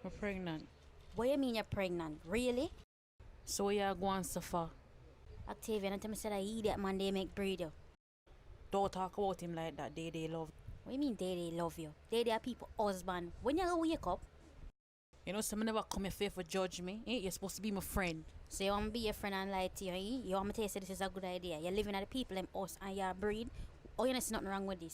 I'm pregnant. What you mean you're pregnant? Really? So you are going so far? Octavia, don't tell me say that idiot man they make breed you. Don't talk about him like that. They love. What you mean they love you? They are people husband. When you wake up, You know, someone never come here for judge me. Eh? You're supposed to be my friend. so you want to be your friend and lie to you, eh? You want me to tell you say this is a good idea. You're living at the people them house and you're breed. Oh, you know, there's nothing wrong with this.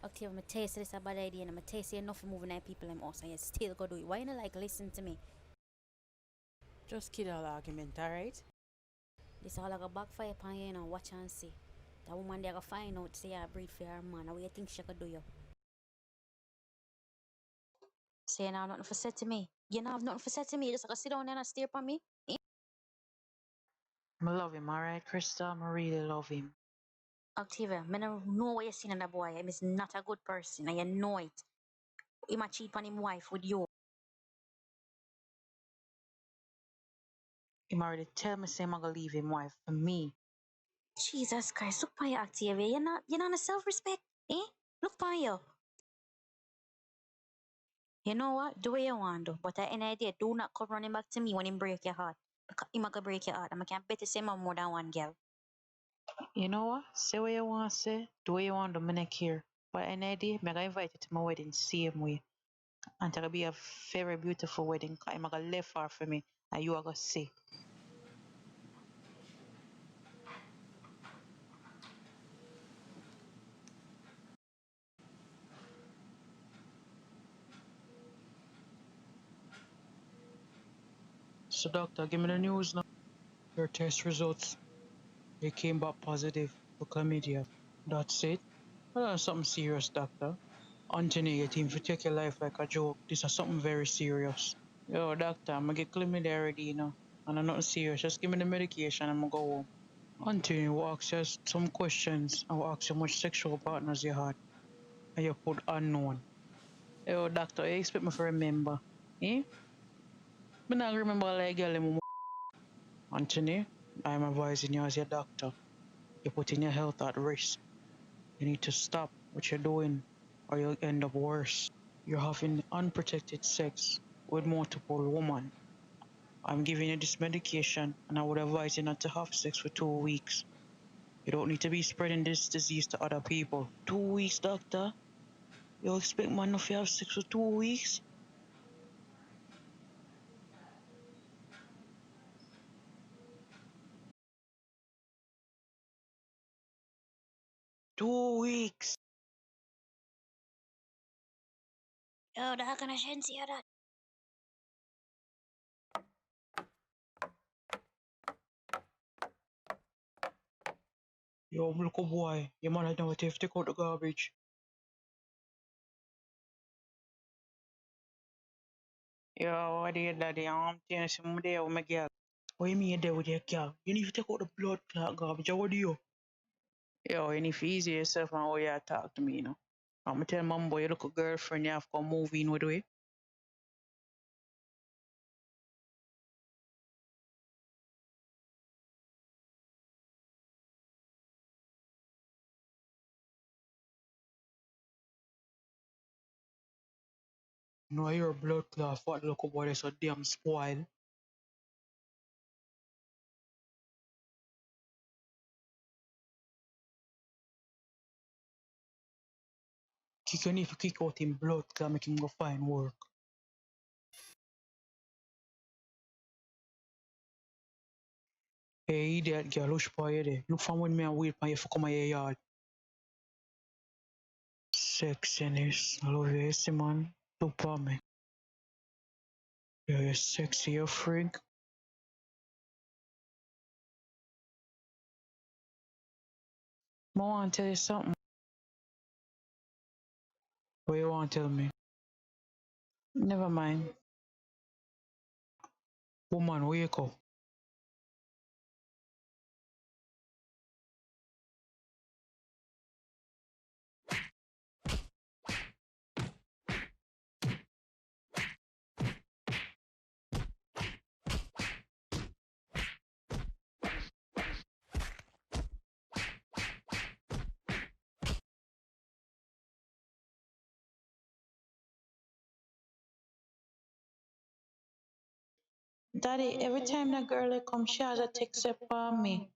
Octavia, I'm going to tell you say this is a bad idea and I'm going to tell you say enough for moving at people them house and you still go do it. Why you not like listen to me? Just kid all argument, alright? This all like a backfire upon you, you know, watch and see. That woman there gonna find out say you breed for her man. How you think she could do you? Say you now nothing for say to me. You not have nothing for say to me. You just like sit down there and stare upon me. Eh? I love him, alright, Krista? I really love him. Octavia, I don't know what you seen in that boy. Him is not a good person and you know it. He might cheat on him wife with you. Him already tell me say I'm gonna leave him wife for me. Jesus Christ, look upon you, Octavia. You're not a self-respect. Eh? Look upon you. You know what? Do what you want to. But at any idea, do not come running back to me when him break your heart. Because him gonna break your heart. And I can't bet you say more than one girl. You know what? Say what you want to say. Do what you want to. Me not care. But any day, I'm gonna invite you to my wedding same way. And it'll be a very beautiful wedding. Cause I'm gonna left her for me. And you are gonna see. So doctor, give me the news now. Your test results. They came back positive for chlamydia. That's it. Well, that's something serious, doctor. Anthony, you think to take your life like a joke. This is something very serious. Yo, doctor, I'm gonna get chlamydia already, you know. And I'm not serious. Just give me the medication and I'm gonna go home. Anthony will ask you some questions. I will ask you how much sexual partners you had. And you put unknown. Yo, doctor, you expect me to remember? Eh? Me not remember like girl anymore. Anthony, I'm advising you as your doctor. You're putting your health at risk. You need to stop what you're doing or you'll end up worse. You're having unprotected sex with multiple women. I'm giving you this medication and I would advise you not to have sex for 2 weeks. You don't need to be spreading this disease to other people. 2 weeks, doctor? You expect man if you have sex for 2 weeks? Two weeks. Yo, that gonna shensi you that. Yo, little boy, your man had never take out the garbage. Yo, what did daddy? I'm telling you, there with my girl. What you mean you're there with your girl? You need to take out the blood clot garbage. What do you? Yo, you need to easy yourself and how you talk to me, you know. I'm tell mom boy, you look a girlfriend, you have to come move in with we. No, you're a blood clot. What look boy, so damn spoiled. You need to kick out him blood clot, make him go find work. Hey, idiot girl, who's for you there? Look from when me and wait for you for come your yard. Sexiness. I love you, see man. Look for me. You're sexy, you freak. I want to tell you something. What you want to tell me? Never mind. Woman, wake up. Daddy, every time that girl they come, she has a text upon me.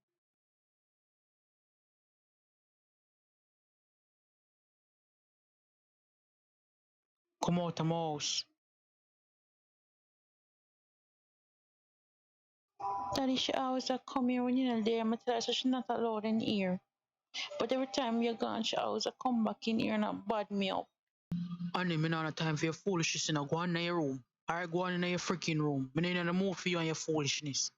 Come out of my house. Daddy, she always a come here when you're not there. I tell her so she's not allowed in here. But every time you're gone, she always a come back in here and a bad me up. Honey, me not have time for your foolishness. Go on in your room. Or go on in your freaking room. Me need no more for you and your foolishness.